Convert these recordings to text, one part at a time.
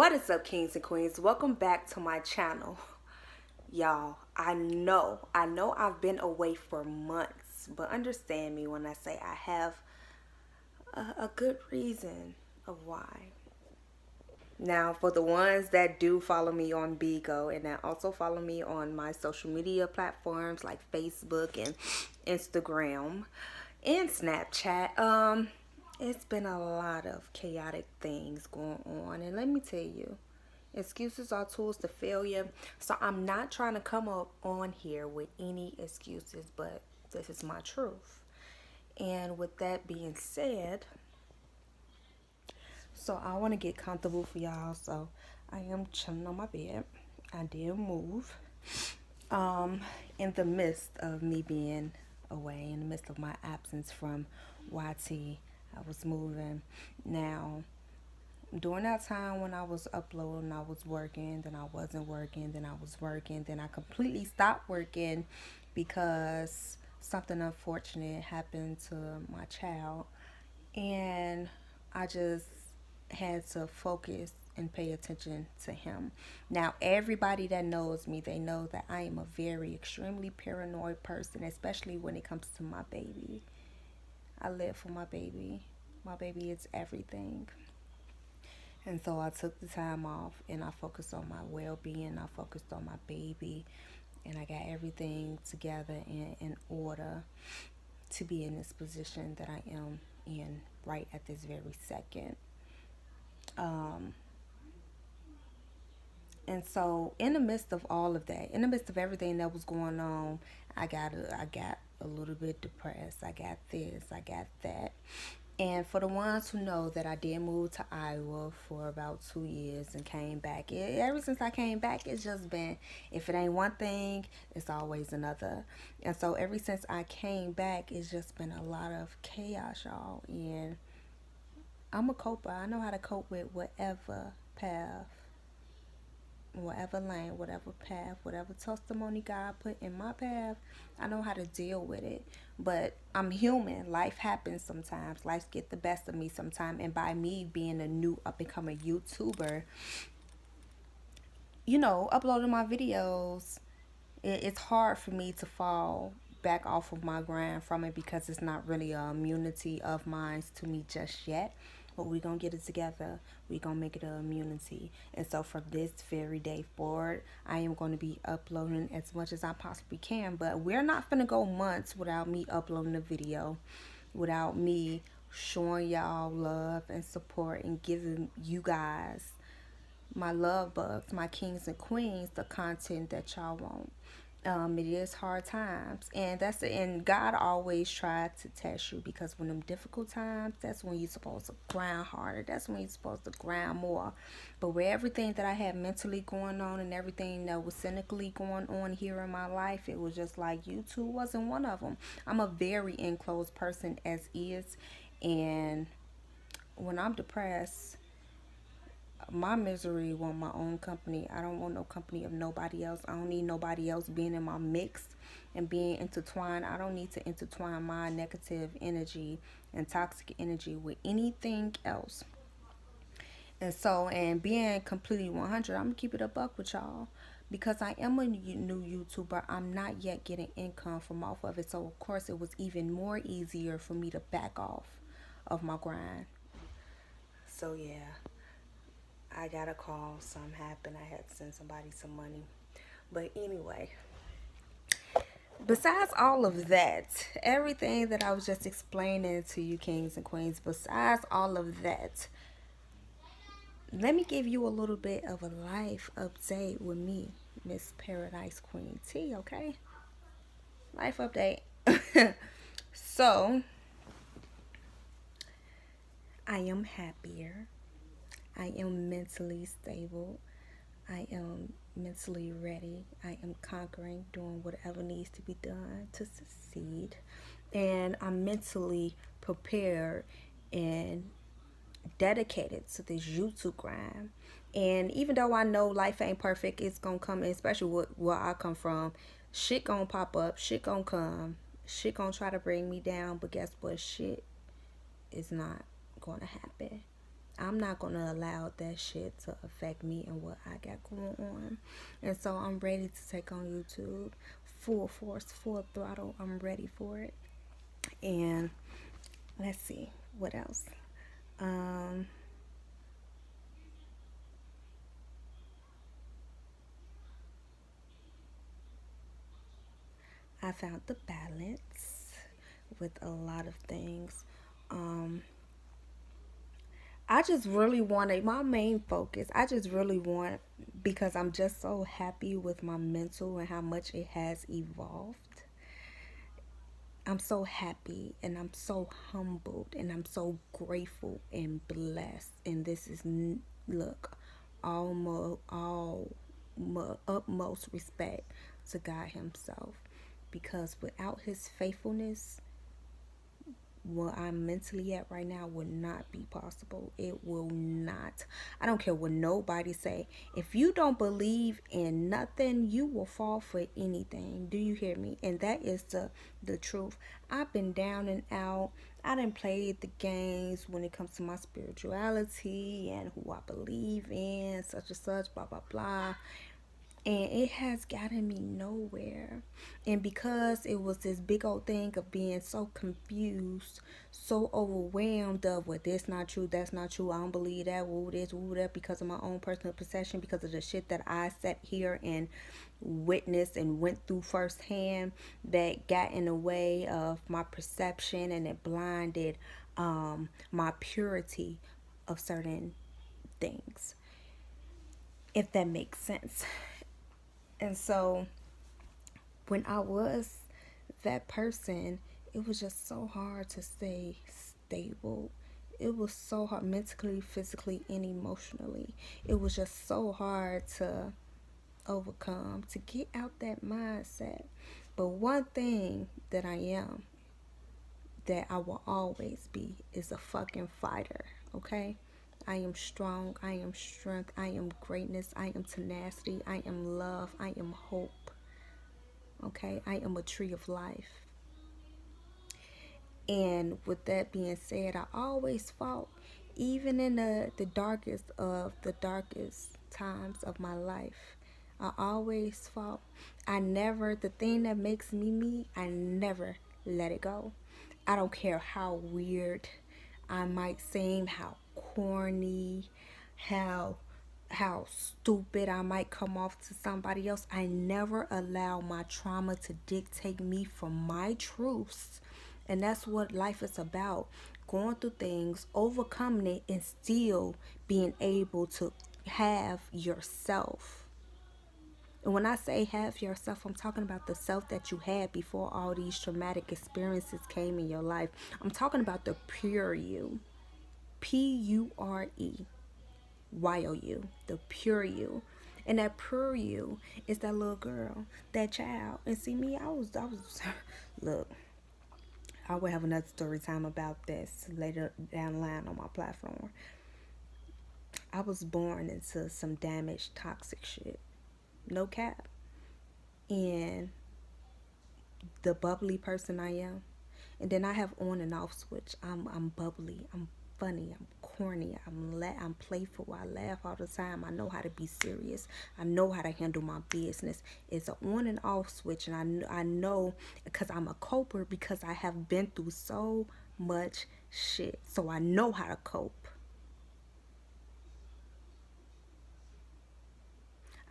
What is up, kings and queens? Welcome back to my channel. Y'all, I know I've been away for months, but understand me when I say I have a good reason of why. Now, for the ones that do follow me on Bigo and that also follow me on my social media platforms like Facebook and Instagram and Snapchat, it's been a lot of chaotic things going on. And let me tell you, excuses are tools to failure. So I'm not trying to come up on here with any excuses, but this is my truth. And with that being said, so I want to get comfortable for y'all. So I am chilling on my bed. I did move. In the midst of me being away, in the midst of my absence from YT, I was moving. Now, during that time when I was uploading, I was working, then I wasn't working, then I was working, then I completely stopped working because something unfortunate happened to my child. And I just had to focus and pay attention to him. Now, everybody that knows me, they know that I am a very extremely paranoid person, especially when it comes to my baby. I live for my baby. My baby is everything. And so I took the time off and I focused on my well-being. I focused on my baby, and I got everything together in order to be in this position that I am in right at this very second. And so in the midst of all of that, in the midst of everything that was going on, I got a little bit depressed. I got this, I got that. And for the ones who know that I did move to Iowa for about 2 years and came back, ever since I came back, it's just been, if it ain't one thing, it's always another. And so ever since I came back, it's just been a lot of chaos, y'all. And I'm a coper. I know how to cope with whatever path, whatever lane, whatever path, whatever testimony God put in my path. I know how to deal with it. But I'm human. Life happens sometimes. Life get the best of me sometimes. And by me being a new up and coming YouTuber, uploading my videos, it's hard for me to fall back off of my grind from it because it's not really a immunity of mine to me just yet. But we're going to get it together. We're going to make it an immunity. And so from this very day forward, I am going to be uploading as much as I possibly can. But we're not going to go months without me uploading a video, without me showing y'all love and support and giving you guys, my love bugs, my kings and queens, the content that y'all want. It is hard times, and and God always tried to test you, because when them difficult times, that's when you're supposed to grind harder. That's when you're supposed to grind more. But with everything that I had mentally going on and everything that was cynically going on here in my life, it was just like YouTube wasn't one of them. I'm a very enclosed person as is, and when I'm depressed, my misery want my own company. I don't want no company of nobody else. I don't need nobody else being in my mix and being intertwined. I don't need to intertwine my negative energy and toxic energy with anything else. And so, and being completely 100, I'm gonna keep it a buck with y'all, because I am a new YouTuber. I'm not yet getting income from off of it. So of course it was even more easier for me to back off of my grind. So yeah, I got a call, something happened, I had to send somebody some money. But anyway, besides all of that, everything that I was just explaining to you, kings and queens, besides all of that, let me give you a little bit of a life update with me, Miss Paradise Queen T, okay? Life update. So, I am happier. I am mentally stable. I am mentally ready. I am conquering, doing whatever needs to be done to succeed. And I'm mentally prepared and dedicated to this YouTube grind. And even though I know life ain't perfect, it's gonna come, especially where I come from. Shit gonna pop up, shit gonna come, shit gonna try to bring me down, but guess what? Shit is not gonna happen. I'm not gonna allow that shit to affect me and what I got going on. And so I'm ready to take on YouTube full force, full throttle. I'm ready for it. And let's see what else. Um, I found the balance with a lot of things. Um, I just really wanted my main focus. I just really want, because I'm just so happy with my mental and how much it has evolved. I'm so happy and I'm so humbled and I'm so grateful and blessed. And this is, look, utmost respect to God Himself, because without His faithfulness, where I'm mentally at right now would not be possible. It will not. I don't care what nobody say. If you don't believe in nothing, you will fall for anything. Do you hear me? And that is the truth. I've been down and out. I done played the games when it comes to my spirituality and who I believe in, such and such, blah blah blah, and it has gotten me nowhere. And because it was this big old thing of being so confused, so overwhelmed of, well, this not true, that's not true, I don't believe that, woo this, woo that, because of my own personal perception, because of the shit that I sat here and witnessed and went through firsthand, that got in the way of my perception, and it blinded my purity of certain things, if that makes sense. And so when I was that person, it was just so hard to stay stable. It was so hard mentally, physically, and emotionally. It was just so hard to overcome, to get out that mindset. But one thing that I am, that I will always be, is a fucking fighter, okay? I am strong. I am strength. I am greatness. I am tenacity. I am love. I am hope. Okay, I am a tree of life. And with that being said, I always fought, even in the darkest of the darkest times of my life. I always fought. I never, the thing that makes me me, I never let it go. I don't care how weird I might seem, how corny, how stupid I might come off to somebody else. I never allow my trauma to dictate me from my truths. And that's what life is about. Going through things, overcoming it, and still being able to have yourself. And when I say have yourself, I'm talking about the self that you had before all these traumatic experiences came in your life. I'm talking about the pure you. PUREYOU, the pure you. And that pure you is that little girl, that child. And see me, I was look, I will have another story time about this later down the line on my platform. I was born into some damaged, toxic shit. No cap. And the bubbly person I am. And then I have on and off switch. I'm bubbly. I'm funny. I'm corny. I'm playful. I laugh all the time. I know how to be serious. I know how to handle my business. It's an on and off switch, and I know, because I'm a coper, because I have been through so much shit. So I know how to cope.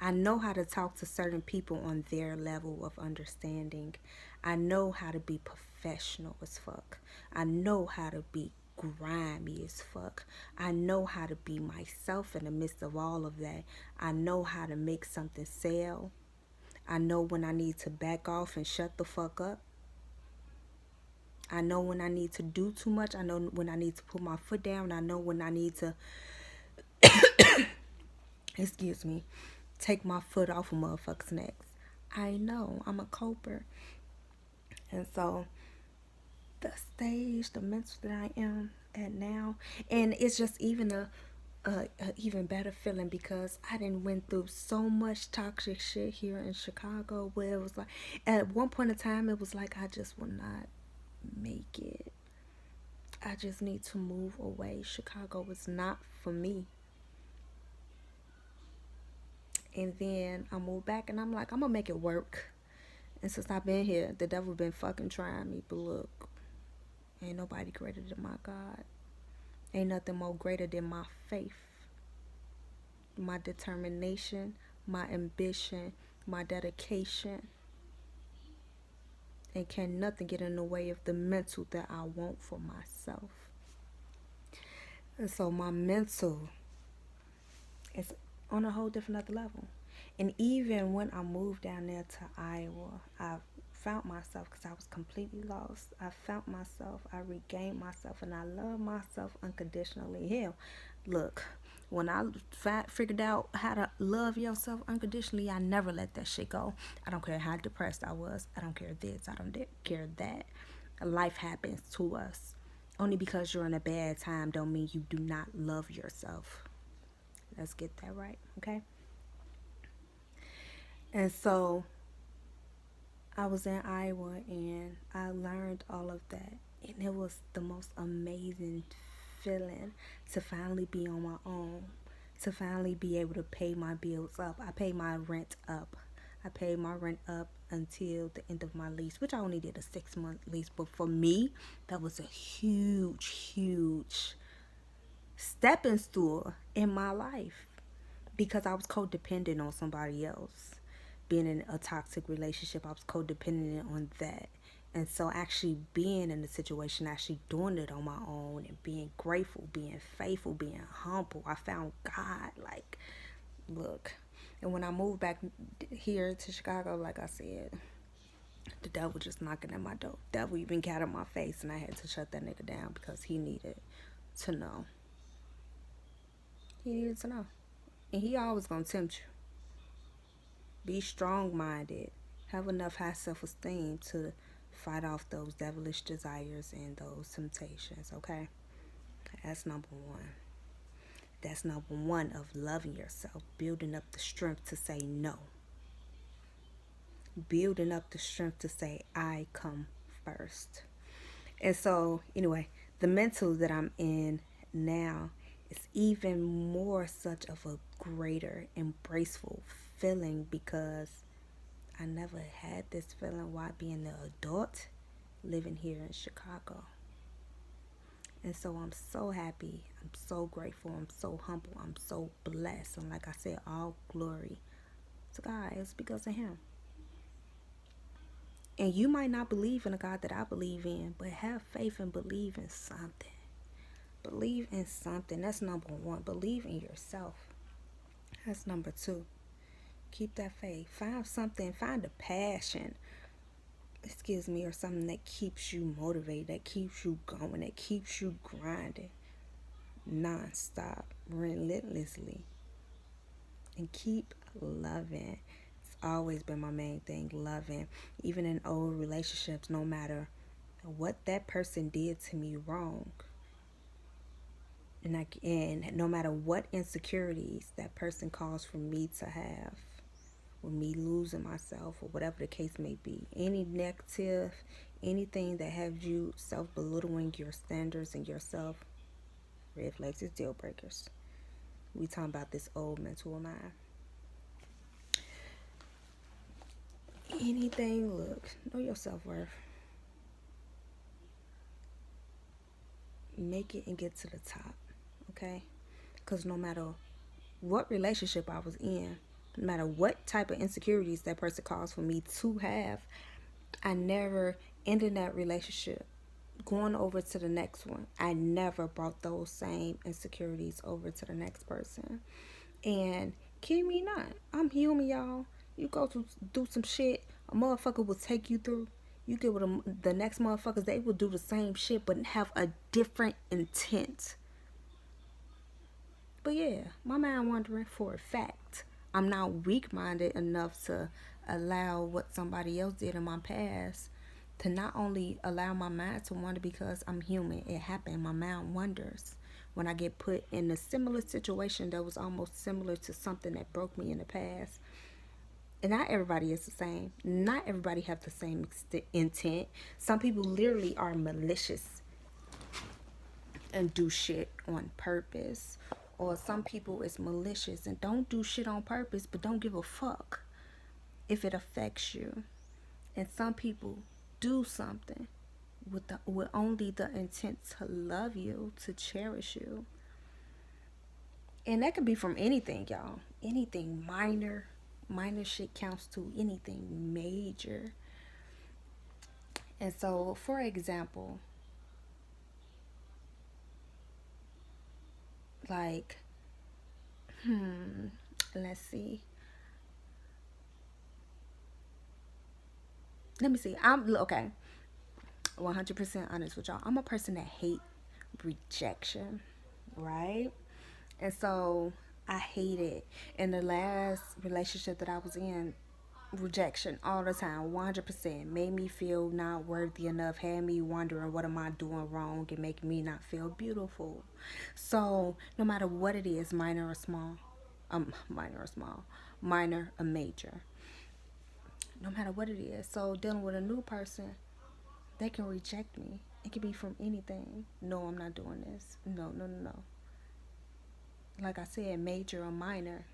I know how to talk to certain people on their level of understanding. I know how to be professional as fuck. I know how to be grimy as fuck. I know how to be myself in the midst of all of that. I know how to make something sell. I know when I need to back off and shut the fuck up. I know when I need to do too much. I know when I need to put my foot down. I know when I need to, excuse me, take my foot off of motherfuckers' necks. I know I'm a coper. And so the stage, the mental that I am at now, and it's just even a even better feeling, because I didn't went through so much toxic shit here in Chicago, where it was like, at one point in time, it was like I just would not make it. I just need to move away. Chicago was not for me. And then I moved back and I'm like, I'm gonna make it work. And since I've been here, the devil been fucking trying me. But look, ain't nobody greater than my God. Ain't nothing more greater than my faith, my determination, my ambition, my dedication. And can nothing get in the way of the mental that I want for myself. And so my mental is on a whole different other level. And even when I moved down there to Iowa, I found myself because I was completely lost. I found myself, I regained myself, and I love myself unconditionally. Hell, look, when I figured out how to love yourself unconditionally, I never let that shit go. I don't care how depressed I was. I don't care this. I don't care that. Life happens to us. Only because you're in a bad time don't mean you do not love yourself. Let's get that right, okay? And so I was in Iowa and I learned all of that. And it was the most amazing feeling to finally be on my own, to finally be able to pay my bills up. I paid my rent up. I paid my rent up until the end of my lease, which I only did a 6-month lease. But for me, that was a huge, huge stepping stool in my life because I was codependent on somebody else. Being in a toxic relationship, I was codependent on that. And so actually being in the situation, actually doing it on my own and being grateful, being faithful, being humble, I found God. Like, look. And when I moved back here to Chicago, like I said, the devil just knocking at my door. Devil even got in my face and I had to shut that nigga down because he needed to know. He needed to know. And he always gonna tempt you. Be strong minded. Have enough high self esteem to fight off those devilish desires and those temptations, okay? That's number one. That's number one of loving yourself, building up the strength to say no, building up the strength to say, I come first. And so, anyway, the mental that I'm in now is even more such of a greater, embraceful feeling because I never had this feeling while being an adult living here in Chicago. And so I'm so happy. I'm so grateful. I'm so humble. I'm so blessed. And like I said, all glory to God. It's because of Him. And you might not believe in a God that I believe in, but have faith and believe in something. Believe in something. That's number one. Believe in yourself. That's number two. Keep that faith. Find something. Find a passion. Or something that keeps you motivated, that keeps you going, that keeps you grinding non-stop, relentlessly. And keep loving. It's always been my main thing, loving. Even in old relationships, no matter what that person did to me wrong, and no matter what insecurities that person caused for me to have, with me losing myself or whatever the case may be, any negative, anything that has you self-belittling your standards and yourself, red flags is deal breakers. We talking about this old mental of mine. Anything, look, know your self-worth. Make it and get to the top, okay? Because no matter what relationship I was in, no matter what type of insecurities that person caused for me to have, I never ended that relationship going over to the next one. I never brought those same insecurities over to the next person. And kid me not, I'm human, y'all. You go to do some shit a motherfucker will take you through. You get with the next motherfuckers, they will do the same shit but have a different intent. But yeah, my mind wandering for a fact. I'm not weak-minded enough to allow what somebody else did in my past to not only allow my mind to wander because I'm human. It happened. My mind wanders when I get put in a similar situation that was almost similar to something that broke me in the past. And not everybody is the same. Not everybody have the same intent. Some people literally are malicious. and do shit on purpose. Or some people is malicious and don't do shit on purpose but don't give a fuck if it affects you. And some people do something with only the intent to love you, to cherish you. And that could be from anything, y'all. Anything minor. Minor shit counts to anything major. And so, for example, like, let's see. Let me see. I'm okay. 100% honest with y'all. I'm a person that hate rejection, right? And so I hate it. In the last relationship that I was in, rejection all the time, 100%, made me feel not worthy enough, had me wondering what am I doing wrong, and making me not feel beautiful. So no matter what it is, minor or small, minor or small, minor or major, no matter what it is. So dealing with a new person, they can reject me. It could be from anything. No, I'm not doing this. No, no, no, no. Like I said, major or minor,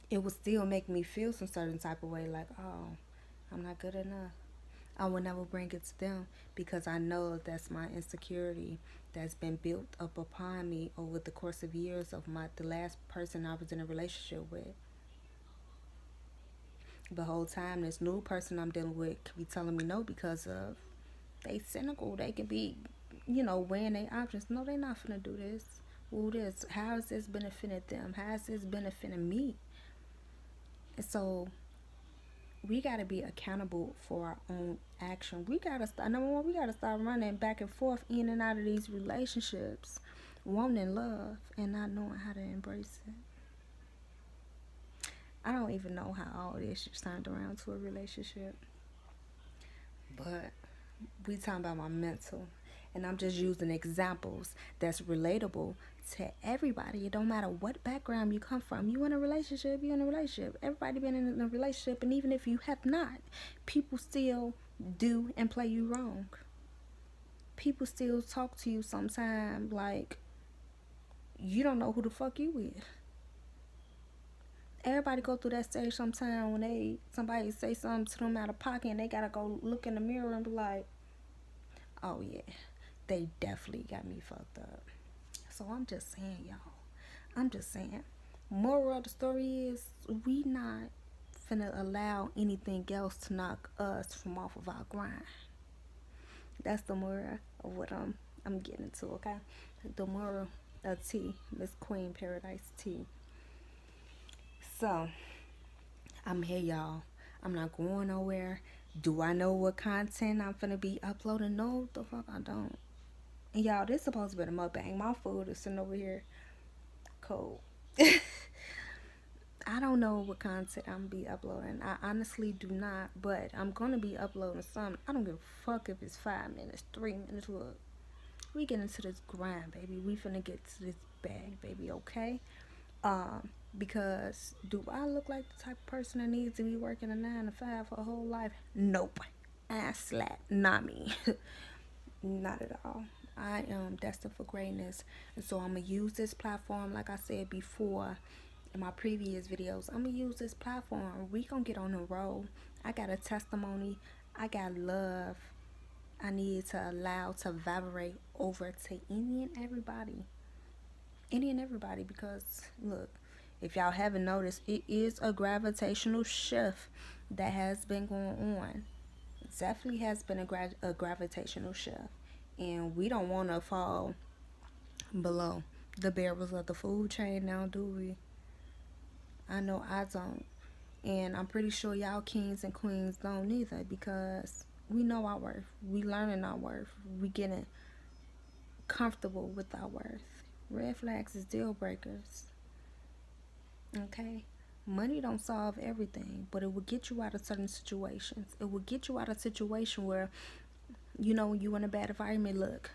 it would still make me feel some certain type of way, like, oh, I'm not good enough. I will never bring it to them because I know that's my insecurity that's been built up upon me over the course of years of the last person I was in a relationship with. The whole time, this new person I'm dealing with could be telling me no because of they cynical. They can be, weighing their options. No, they not finna do this. Well, this. How is this benefiting them? How is this benefiting me? And so we gotta be accountable for our own action. We gotta start. Number one, we gotta start running back and forth in and out of these relationships, wanting love and not knowing how to embrace it. I don't even know how all this just turned around to a relationship, but we talking about my mental, and I'm just using examples that's relatable to everybody. It don't matter what background you come from. You in a relationship, you in a relationship. Everybody been in a relationship, and even if you have not, people still do and play you wrong. People still talk to you sometimes like you don't know who the fuck you with. Everybody go through that stage sometime when somebody say something to them out of pocket and they gotta go look in the mirror and be like, oh yeah, they definitely got me fucked up. So I'm just saying, y'all. I'm just saying. Moral of the story is we not finna allow anything else to knock us from off of our grind. That's the moral of what I'm getting into, okay? The moral of T, Miss Queen Paradise T. So I'm here, y'all. I'm not going nowhere. Do I know what content I'm finna be uploading? No, the fuck I don't. And y'all, this supposed to be a mukbang. My food is sitting over here cold. I don't know what content I'm gonna be uploading. I honestly do not, but I'm gonna be uploading something. I don't give a fuck if it's 5 minutes, 3 minutes. Look, we get into this grind, baby. We finna get to this bag, baby. Okay? Because do I look like the type of person that needs to be working a 9 to 5 for a whole life? Nope. Ass slap, not me. Not at all. I am destined for greatness, and so I'm gonna use this platform, like I said before in my previous videos. I'm gonna use this platform. We gonna get on the road. I got a testimony. I got love. I need to allow to vibrate over to any and everybody. Because look, if y'all haven't noticed, it is a gravitational shift that has been going on. It definitely has been a gravitational shift, and we don't want to fall below the barrels of the food chain now, do we? I know I don't. And I'm pretty sure y'all kings and queens don't either, because we know our worth. We learning our worth. We getting comfortable with our worth. Red flags is deal breakers. Okay? Money don't solve everything, but it will get you out of certain situations. It will get you out of a situation where, when you in a bad environment, look,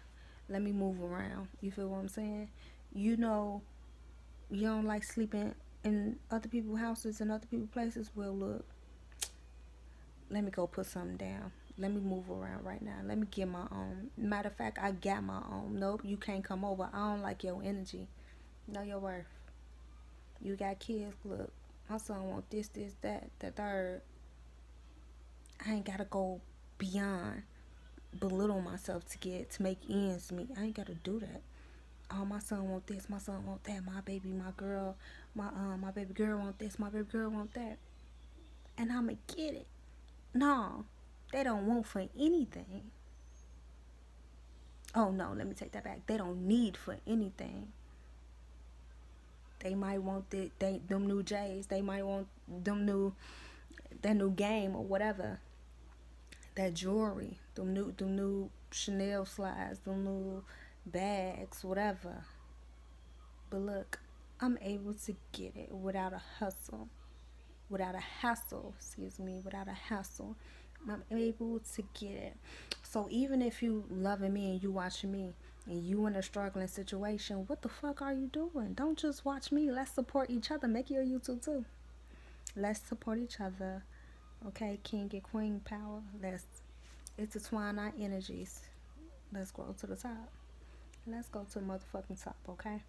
let me move around. You feel what I'm saying? You know, you don't like sleeping in other people's houses and other people's places. Well, look, let me go put something down. Let me move around right now. Let me get my own. Matter of fact, I got my own. Nope, you can't come over. I don't like your energy. Know your worth. You got kids. Look, my son want this, that, the third. I ain't gotta go beyond belittle myself to make ends meet. I ain't gotta do that. Oh, my son want this. My son want that. My baby, my girl, my baby girl want this. My baby girl want that. And I'ma get it. No, they don't want for anything. Oh no, let me take that back. They don't need for anything. They might want them new J's. They might want that new game or whatever. That jewelry, them new Chanel slides, them new bags, whatever. But look, I'm able to get it without a hustle, without a hassle. Excuse me, without a hassle. I'm able to get it. So even if you loving me and you watching me and you in a struggling situation, what the fuck are you doing? Don't just watch me. Let's support each other. Make your YouTube too. Let's support each other. Okay, king and queen power. Let's intertwine our energies. Let's grow to the top. Let's go to the motherfucking top, okay?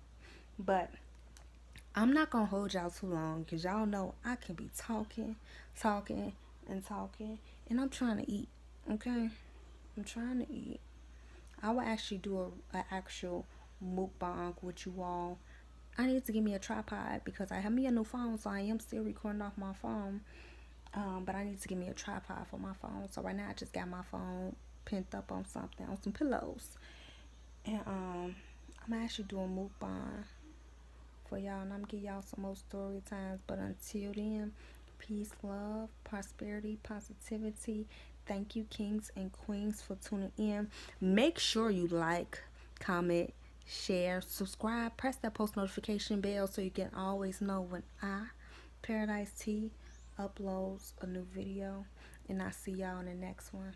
But I'm not gonna hold y'all too long because y'all know I can be talking, and I'm trying to eat, okay? I'm trying to eat. I will actually do a actual mukbang with you all. I need to give me a tripod because I have me a new phone, so I am still recording off my phone. But I need to give me a tripod for my phone. So right now I just got my phone pinned up on something, on some pillows. And I'm actually doing mukbang for y'all, and I'm gonna give y'all some more story times. But until then, peace, love, prosperity, positivity. Thank you, kings and queens, for tuning in. Make sure you like, comment, share, subscribe, press that post notification bell so you can always know when Paradise T, uploads a new video. And I'll see y'all in the next one.